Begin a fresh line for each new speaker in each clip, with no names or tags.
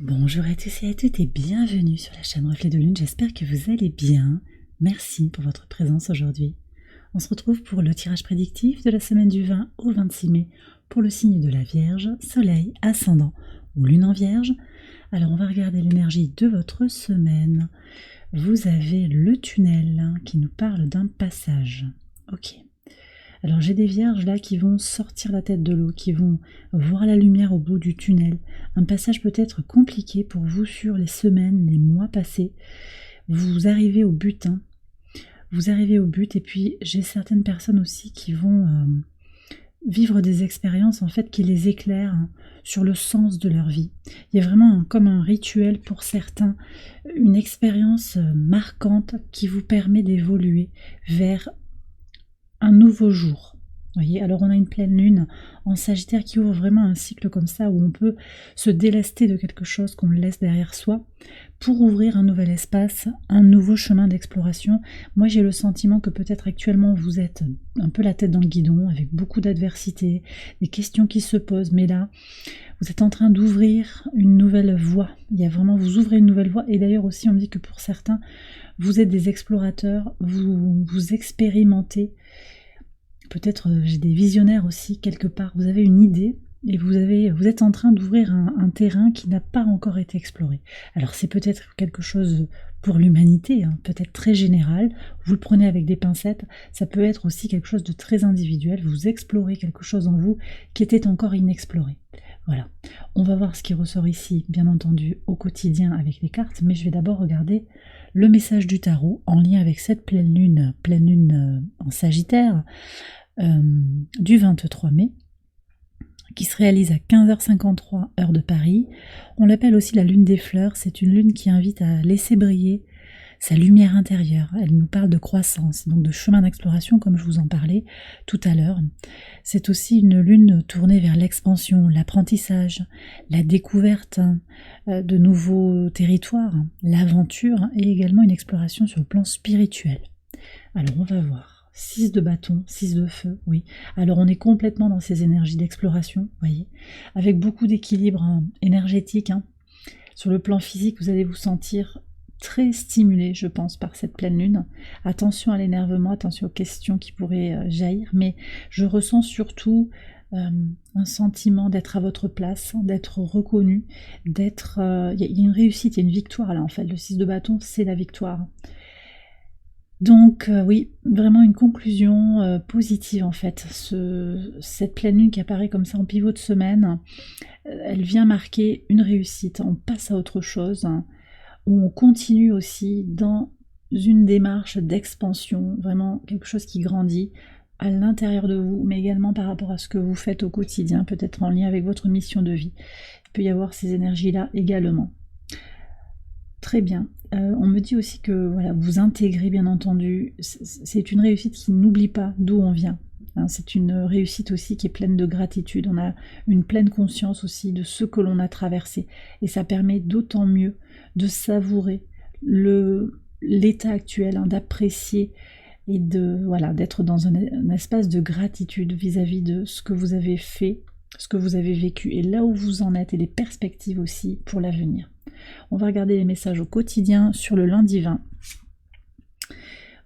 Bonjour à tous et à toutes et bienvenue sur la chaîne Reflet de Lune, j'espère que vous allez bien. Merci pour votre présence aujourd'hui. On se retrouve pour le tirage prédictif de la semaine du 20 au 26 mai pour le signe de la Vierge, Soleil, Ascendant ou Lune en Vierge. Alors on va regarder l'énergie de votre semaine. Vous avez le tunnel qui nous parle d'un passage. Ok. Alors j'ai des vierges là qui vont sortir la tête de l'eau, qui vont voir la lumière au bout du tunnel. Un passage peut être compliqué pour vous sur les semaines, les mois passés. Vous arrivez au but, hein. Vous arrivez au but et puis j'ai certaines personnes aussi qui vont vivre des expériences en fait qui les éclairent sur le sens de leur vie. Il y a vraiment comme un rituel pour certains, une expérience marquante qui vous permet d'évoluer vers un nouveau jour. Voyez, alors on a une pleine lune en Sagittaire qui ouvre vraiment un cycle comme ça où on peut se délester de quelque chose qu'on laisse derrière soi pour ouvrir un nouvel espace, un nouveau chemin d'exploration. Moi j'ai le sentiment que peut-être actuellement vous êtes un peu la tête dans le guidon avec beaucoup d'adversité, des questions qui se posent, mais là vous êtes en train d'ouvrir une nouvelle voie. Il y a vraiment, vous ouvrez une nouvelle voie et d'ailleurs aussi on me dit que pour certains vous êtes des explorateurs, vous expérimentez. Peut-être j'ai des visionnaires aussi quelque part. Vous avez une idée et vous êtes en train d'ouvrir un terrain qui n'a pas encore été exploré. Alors c'est peut-être quelque chose pour l'humanité, hein, peut-être très général. Vous le prenez avec des pincettes. Ça peut être aussi quelque chose de très individuel. Vous explorez quelque chose en vous qui était encore inexploré. Voilà. On va voir ce qui ressort ici, bien entendu, au quotidien avec les cartes, mais je vais d'abord regarder le message du tarot en lien avec cette pleine lune en Sagittaire du 23 mai, qui se réalise à 15h53 heure de Paris. On l'appelle aussi la lune des fleurs, c'est une lune qui invite à laisser briller sa lumière intérieure. Elle nous parle de croissance, donc de chemin d'exploration comme je vous en parlais tout à l'heure. C'est aussi une lune tournée vers l'expansion, l'apprentissage, la découverte de nouveaux territoires, l'aventure et également une exploration sur le plan spirituel. Alors on va voir. 6 de bâton, 6 de feu, oui. Alors on est complètement dans ces énergies d'exploration, voyez, avec beaucoup d'équilibre énergétique. Sur le plan physique, vous allez vous sentir très stimulé, je pense, par cette pleine lune. Attention à l'énervement, attention aux questions qui pourraient jaillir, mais je ressens surtout un sentiment d'être à votre place, d'être reconnu, d'être... Il y a une réussite, il y a une victoire là en fait. Le 6 de bâton, c'est la victoire. Donc oui, vraiment une conclusion positive en fait. Cette pleine lune qui apparaît comme ça en pivot de semaine, elle vient marquer une réussite. On passe à autre chose, où on continue aussi dans une démarche d'expansion, vraiment quelque chose qui grandit à l'intérieur de vous, mais également par rapport à ce que vous faites au quotidien, peut-être en lien avec votre mission de vie. Il peut y avoir ces énergies-là également. Très bien. On me dit aussi que voilà, vous intégrez bien entendu. C'est une réussite qui n'oublie pas d'où on vient. C'est une réussite aussi qui est pleine de gratitude. On a une pleine conscience aussi de ce que l'on a traversé. Et ça permet d'autant mieux de savourer l'état actuel, d'apprécier et d'être dans un espace de gratitude vis-à-vis de ce que vous avez fait, ce que vous avez vécu et là où vous en êtes et les perspectives aussi pour l'avenir. On va regarder les messages au quotidien sur le lundi 20.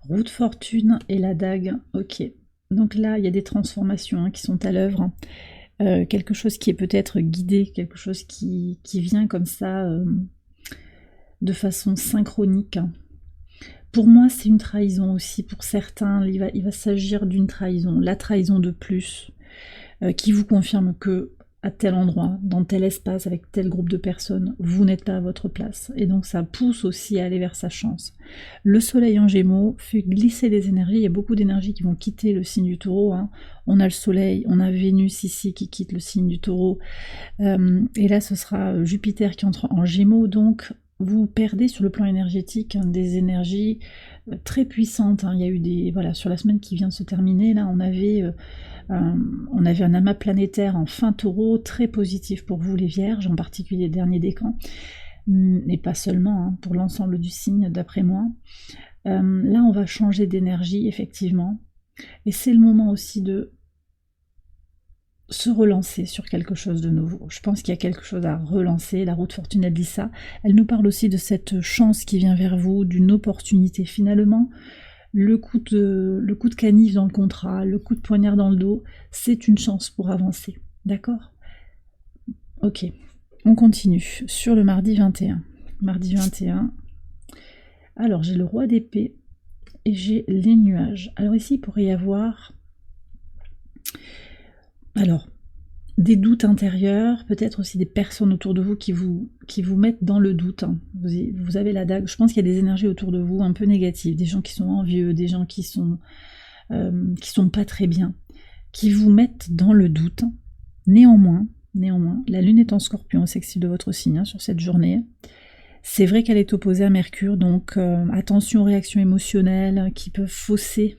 Roue de fortune et la dague. Ok. Donc là, il y a des transformations qui sont à l'œuvre. Quelque chose qui est peut-être guidé, quelque chose qui vient comme ça de façon synchronique. Pour moi, c'est une trahison aussi. Pour certains, il va s'agir d'une trahison. La trahison de plus, qui vous confirme que à tel endroit, dans tel espace, avec tel groupe de personnes, vous n'êtes pas à votre place. Et donc ça pousse aussi à aller vers sa chance. Le soleil en gémeaux fait glisser des énergies. Il y a beaucoup d'énergies qui vont quitter le signe du taureau. On a le soleil, on a Vénus ici qui quitte le signe du taureau. Et là, ce sera Jupiter qui entre en gémeaux. Donc vous perdez sur le plan énergétique des énergies très puissantes. Il y a eu sur la semaine qui vient de se terminer, là, on avait un amas planétaire en fin taureau, très positif pour vous les vierges, en particulier les derniers décans, mais pas seulement, pour l'ensemble du signe d'après moi. Là on va changer d'énergie effectivement, et c'est le moment aussi de se relancer sur quelque chose de nouveau. Je pense qu'il y a quelque chose à relancer. La route fortune, elle dit ça. Elle nous parle aussi de cette chance qui vient vers vous, d'une opportunité. Finalement, le coup de canif dans le contrat, le coup de poignard dans le dos, c'est une chance pour avancer. D'accord? Ok, on continue sur le mardi 21. Mardi 21. Alors, j'ai le roi d'épée et j'ai les nuages. Alors ici, il pourrait y avoir... Alors, des doutes intérieurs, peut-être aussi des personnes autour de vous qui vous mettent dans le doute. Vous avez la dague. Je pense qu'il y a des énergies autour de vous un peu négatives, des gens qui sont envieux, des gens qui sont pas très bien, qui vous mettent dans le doute. Néanmoins, la lune est en Scorpion, au sextile de votre signe sur cette journée. C'est vrai qu'elle est opposée à Mercure, donc attention aux réactions émotionnelles qui peuvent fausser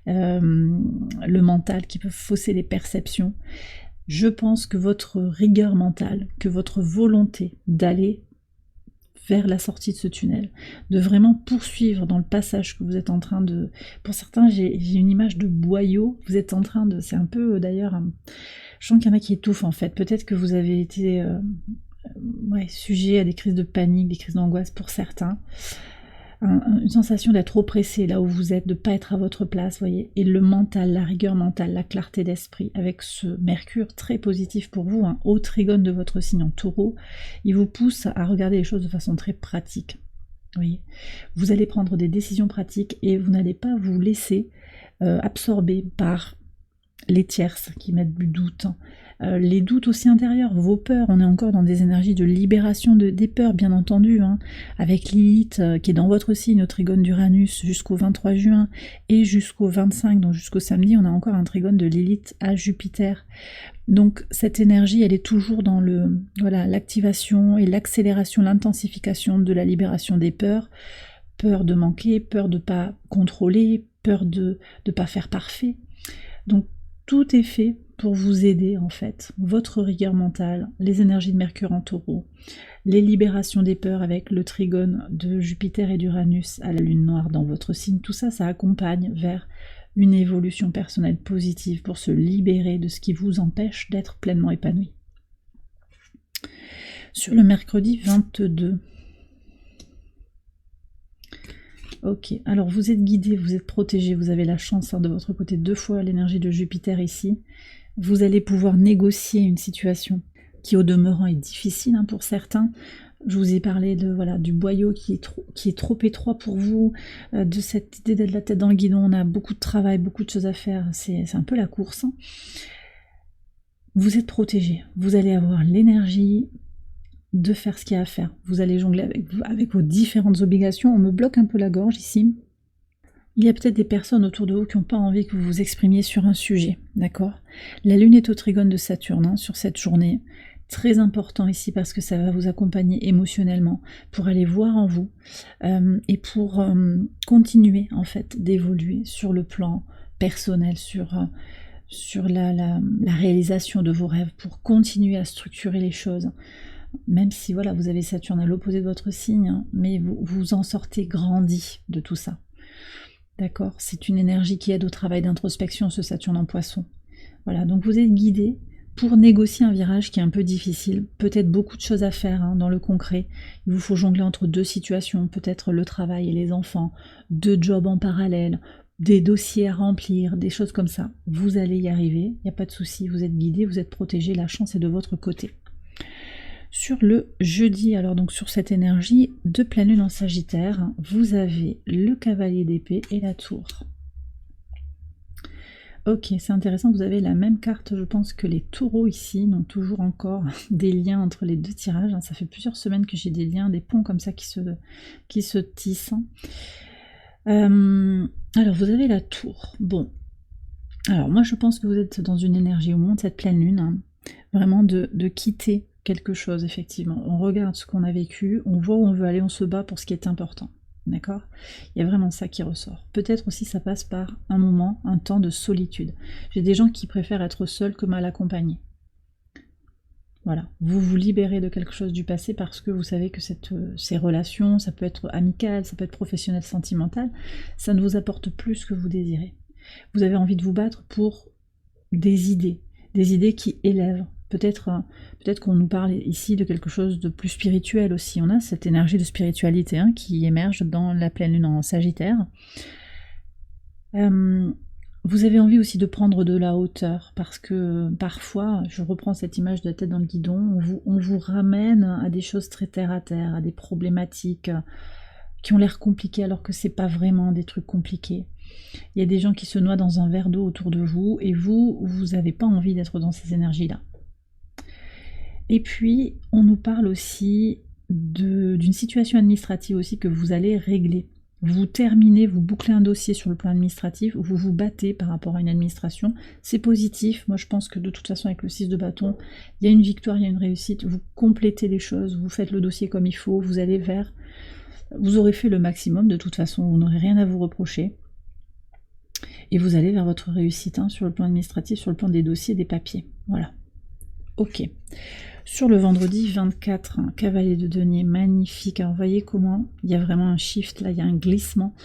le mental, qui peuvent fausser les perceptions. Je pense que votre rigueur mentale, que votre volonté d'aller vers la sortie de ce tunnel, de vraiment poursuivre dans le passage que vous êtes en train de... Pour certains, j'ai une image de boyau, vous êtes en train de... C'est un peu d'ailleurs... Je sens qu'il y en a qui étouffent en fait. Peut-être que vous avez été sujet à des crises de panique, des crises d'angoisse pour certains. Une sensation d'être oppressé là où vous êtes, de ne pas être à votre place, voyez. Et le mental, la rigueur mentale, la clarté d'esprit, avec ce Mercure très positif pour vous, un haut trigone de votre signe en Taureau, il vous pousse à regarder les choses de façon très pratique. Voyez. Vous allez prendre des décisions pratiques et vous n'allez pas vous laisser absorber par les tierces qui mettent du doute, les doutes aussi intérieurs, vos peurs. On est encore dans des énergies de libération des peurs, bien entendu, avec Lilith qui est dans votre signe, au trigone d'Uranus jusqu'au 23 juin et jusqu'au 25, donc jusqu'au samedi, on a encore un trigone de Lilith à Jupiter. Donc cette énergie, elle est toujours dans l'activation et l'accélération, l'intensification de la libération des peurs. Peur de manquer, peur de ne pas contrôler, peur de ne pas faire parfait. Donc tout est fait pour vous aider en fait. Votre rigueur mentale, les énergies de Mercure en Taureau, les libérations des peurs avec le trigone de Jupiter et d'Uranus à la lune noire dans votre signe, tout ça, ça accompagne vers une évolution personnelle positive pour se libérer de ce qui vous empêche d'être pleinement épanoui. Sur le mercredi 22. Ok, alors vous êtes guidé, vous êtes protégé, vous avez la chance de votre côté 2 fois l'énergie de Jupiter ici. Vous allez pouvoir négocier une situation qui au demeurant est difficile pour certains. Je vous ai parlé du boyau qui est trop étroit pour vous, de cette idée d'être la tête dans le guidon. On a beaucoup de travail, beaucoup de choses à faire, c'est un peu la course. Vous êtes protégé, vous allez avoir l'énergie de faire ce qu'il y a à faire. Vous allez jongler avec vos différentes obligations. On me bloque un peu la gorge ici. Il y a peut-être des personnes autour de vous qui n'ont pas envie que vous vous exprimiez sur un sujet, d'accord? La lune est au trigone de Saturne sur cette journée. Très important ici parce que ça va vous accompagner émotionnellement pour aller voir en vous et pour continuer en fait d'évoluer sur le plan personnel, sur la réalisation de vos rêves, pour continuer à structurer les choses. Même si vous avez Saturne à l'opposé de votre signe, mais vous en sortez grandi de tout ça. D'accord? C'est une énergie qui aide au travail d'introspection, ce Saturne en Poisson. Voilà, donc vous êtes guidé pour négocier un virage qui est un peu difficile. Peut-être beaucoup de choses à faire dans le concret. Il vous faut jongler entre 2 situations, peut-être le travail et les enfants, 2 jobs en parallèle, des dossiers à remplir, des choses comme ça. Vous allez y arriver, il n'y a pas de souci, vous êtes guidé, vous êtes protégé, la chance est de votre côté. Sur le jeudi, alors donc sur cette énergie de pleine lune en Sagittaire, vous avez le cavalier d'épée et la tour. Ok, c'est intéressant, vous avez la même carte, je pense, que les taureaux ici, donc toujours encore des liens entre les 2 tirages. Ça fait plusieurs semaines que j'ai des liens, des ponts comme ça qui se tissent. Alors, vous avez la tour. Bon, alors moi je pense que vous êtes dans une énergie au moment de cette pleine lune, vraiment de quitter quelque chose, effectivement. On regarde ce qu'on a vécu, on voit où on veut aller, on se bat pour ce qui est important. D'accord? Il y a vraiment ça qui ressort. Peut-être aussi ça passe par un moment, un temps de solitude. J'ai des gens qui préfèrent être seuls que mal accompagnés. Voilà, vous vous libérez de quelque chose du passé parce que vous savez que ces relations, ça peut être amical, ça peut être professionnel, sentimental, ça ne vous apporte plus ce que vous désirez. Vous avez envie de vous battre pour des idées, des idées qui élèvent. Peut-être qu'on nous parle ici de quelque chose de plus spirituel aussi. On a cette énergie de spiritualité hein, qui émerge dans la pleine lune en Sagittaire. Vous avez envie aussi de prendre de la hauteur parce que parfois, je reprends cette image de la tête dans le guidon, on vous ramène à des choses très terre à terre, à des problématiques qui ont l'air compliquées alors que c'est pas vraiment des trucs compliqués. Il y a des gens qui se noient dans un verre d'eau autour de vous et vous n'avez pas envie d'être dans ces énergies-là. Et puis, on nous parle aussi d'une situation administrative aussi que vous allez régler. Vous terminez, vous bouclez un dossier sur le plan administratif, vous vous battez par rapport à une administration, c'est positif. Moi je pense que de toute façon avec le 6 de bâton, il y a une victoire, il y a une réussite, vous complétez les choses, vous faites le dossier comme il faut, vous allez vers... Vous aurez fait le maximum, de toute façon vous n'aurez rien à vous reprocher. Et vous allez vers votre réussite hein, sur le plan administratif, sur le plan des dossiers, des papiers. Voilà. Ok. Sur le vendredi 24, un cavalier de denier magnifique. Alors, vous voyez comment il y a vraiment un shift, là, il y a un glissement.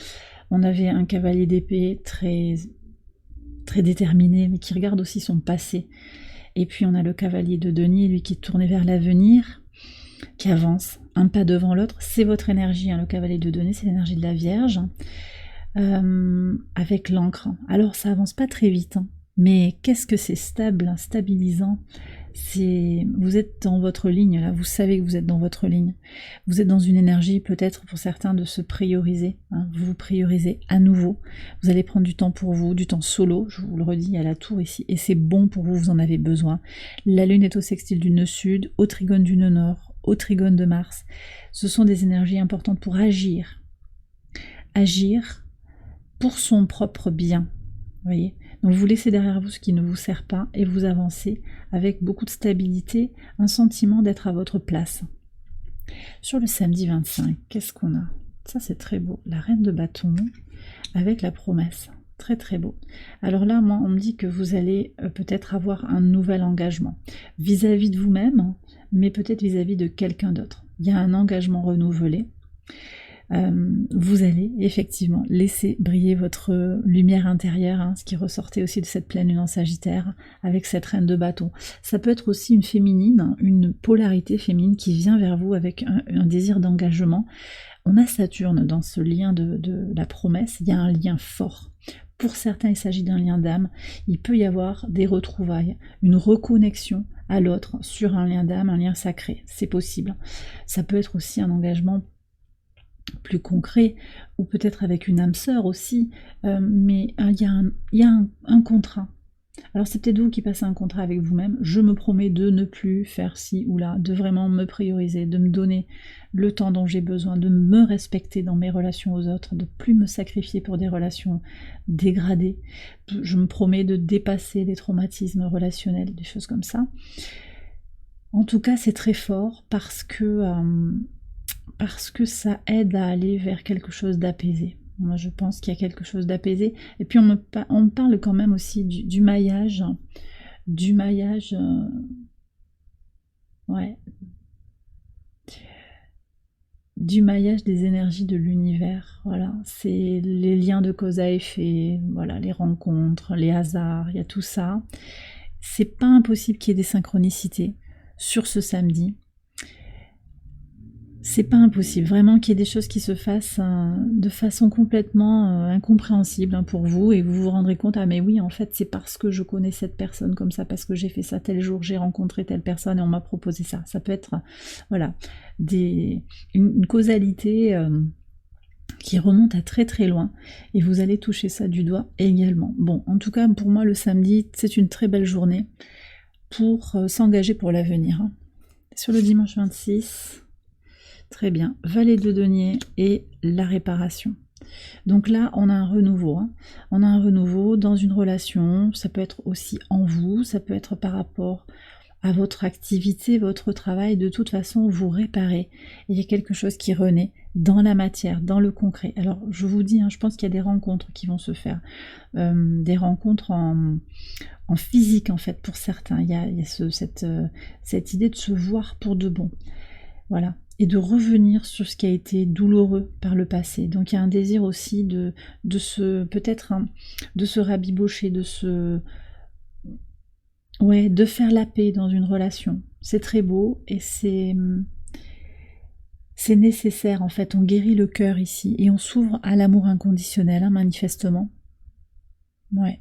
On avait un cavalier d'épée très, très déterminé, mais qui regarde aussi son passé. Et puis, on a le cavalier de denier, lui, qui est tourné vers l'avenir, qui avance un pas devant l'autre. C'est votre énergie, hein, le cavalier de denier, c'est l'énergie de la Vierge, avec l'encre. Alors, ça avance pas très vite, hein, mais qu'est-ce que c'est stable, stabilisant. Vous êtes dans votre ligne, là, vous savez que vous êtes dans votre ligne. Vous êtes dans une énergie, peut-être pour certains, de se prioriser. Hein. Vous vous priorisez à nouveau. Vous allez prendre du temps pour vous, du temps solo, je vous le redis, à la tour ici. Et c'est bon pour vous, vous en avez besoin. La lune est au sextile du nœud sud, au trigone du nœud nord, au trigone de Mars. Ce sont des énergies importantes pour agir. Agir pour son propre bien. Vous voyez ? Donc vous laissez derrière vous ce qui ne vous sert pas et vous avancez avec beaucoup de stabilité, un sentiment d'être à votre place. Sur le samedi 25, qu'est-ce qu'on a? Ça c'est très beau, la reine de bâton avec la promesse, très très beau. Alors là, moi on me dit que vous allez peut-être avoir un nouvel engagement vis-à-vis de vous-même, mais peut-être vis-à-vis de quelqu'un d'autre. Il y a un engagement renouvelé. Vous allez effectivement laisser briller votre lumière intérieure, hein, ce qui ressortait aussi de cette pleine lune en Sagittaire avec cette reine de bâton. Ça peut être aussi une féminine, une polarité féminine qui vient vers vous avec un désir d'engagement. On a Saturne dans ce lien de la promesse, il y a un lien fort. Pour certains, il s'agit d'un lien d'âme. Il peut y avoir des retrouvailles, une reconnexion à l'autre sur un lien d'âme, un lien sacré. C'est possible. Ça peut être aussi un engagement plus concret, ou peut-être avec une âme sœur aussi, mais il y a un contrat. Alors c'est peut-être vous qui passez un contrat avec vous-même, je me promets de ne plus faire ci ou là, de vraiment me prioriser, de me donner le temps dont j'ai besoin, de me respecter dans mes relations aux autres, de plus me sacrifier pour des relations dégradées, je me promets de dépasser les traumatismes relationnels, des choses comme ça. En tout cas c'est très fort parce que ça aide à aller vers quelque chose d'apaisé. Moi, je pense qu'il y a quelque chose d'apaisé. Et puis, on me parle quand même aussi du maillage. Ouais. Du maillage des énergies de l'univers. Voilà. C'est les liens de cause à effet, voilà, les rencontres, les hasards, il y a tout ça. C'est pas impossible qu'il y ait des synchronicités sur ce samedi. C'est pas impossible, vraiment qu'il y ait des choses qui se fassent de façon complètement incompréhensible pour vous, et vous vous rendrez compte, ah mais oui, en fait c'est parce que je connais cette personne comme ça, parce que j'ai fait ça tel jour, j'ai rencontré telle personne et on m'a proposé ça. Ça peut être voilà, une causalité qui remonte à très très loin, et vous allez toucher ça du doigt également. Bon, en tout cas pour moi le samedi c'est une très belle journée pour s'engager pour l'avenir. Sur le dimanche 26... Très bien, valet de denier et la réparation. Donc là, on a un renouveau. Hein. On a un renouveau dans une relation, ça peut être aussi en vous, ça peut être par rapport à votre activité, votre travail. De toute façon, vous réparez. Il y a quelque chose qui renaît dans la matière, dans le concret. Alors, je vous dis, hein, je pense qu'il y a des rencontres qui vont se faire. Des rencontres en physique, en fait, pour certains. Il y a cette idée de se voir pour de bon. Voilà. Et de revenir sur ce qui a été douloureux par le passé. Donc il y a un désir aussi de se rabibocher, de se Ouais, de faire la paix dans une relation. C'est très beau et c'est nécessaire en fait. On guérit le cœur ici et on s'ouvre à l'amour inconditionnel, hein, manifestement. Ouais.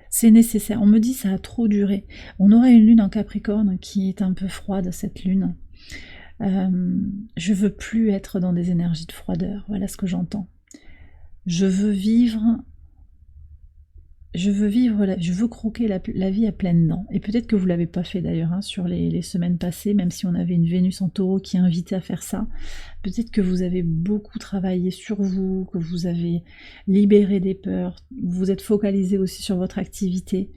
C'est nécessaire. On me dit ça a trop duré. On aurait une lune en Capricorne qui est un peu froide, cette lune. Je veux plus être dans des énergies de froideur. Voilà ce que j'entends. Je veux vivre, je veux croquer la vie à pleines dents. Et peut-être que vous l'avez pas fait d'ailleurs hein, sur les semaines passées, même si on avait une Vénus en Taureau qui invitait à faire ça. Peut-être que vous avez beaucoup travaillé sur vous, que vous avez libéré des peurs, vous êtes focalisé aussi sur votre activité.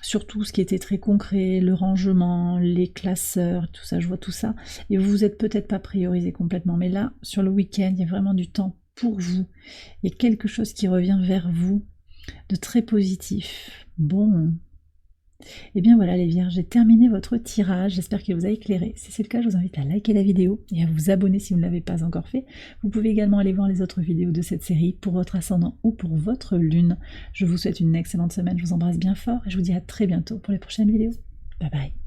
Surtout ce qui était très concret, le rangement, les classeurs, tout ça, je vois tout ça. Et vous vous êtes peut-être pas priorisé complètement. Mais là, sur le week-end, il y a vraiment du temps pour vous. Il y a quelque chose qui revient vers vous de très positif. Bon. Et bien voilà les vierges, j'ai terminé votre tirage, j'espère qu'il vous a éclairé. Si c'est le cas, je vous invite à liker la vidéo et à vous abonner si vous ne l'avez pas encore fait. Vous pouvez également aller voir les autres vidéos de cette série pour votre ascendant ou pour votre lune. Je vous souhaite une excellente semaine, je vous embrasse bien fort et je vous dis à très bientôt pour les prochaines vidéos. Bye bye.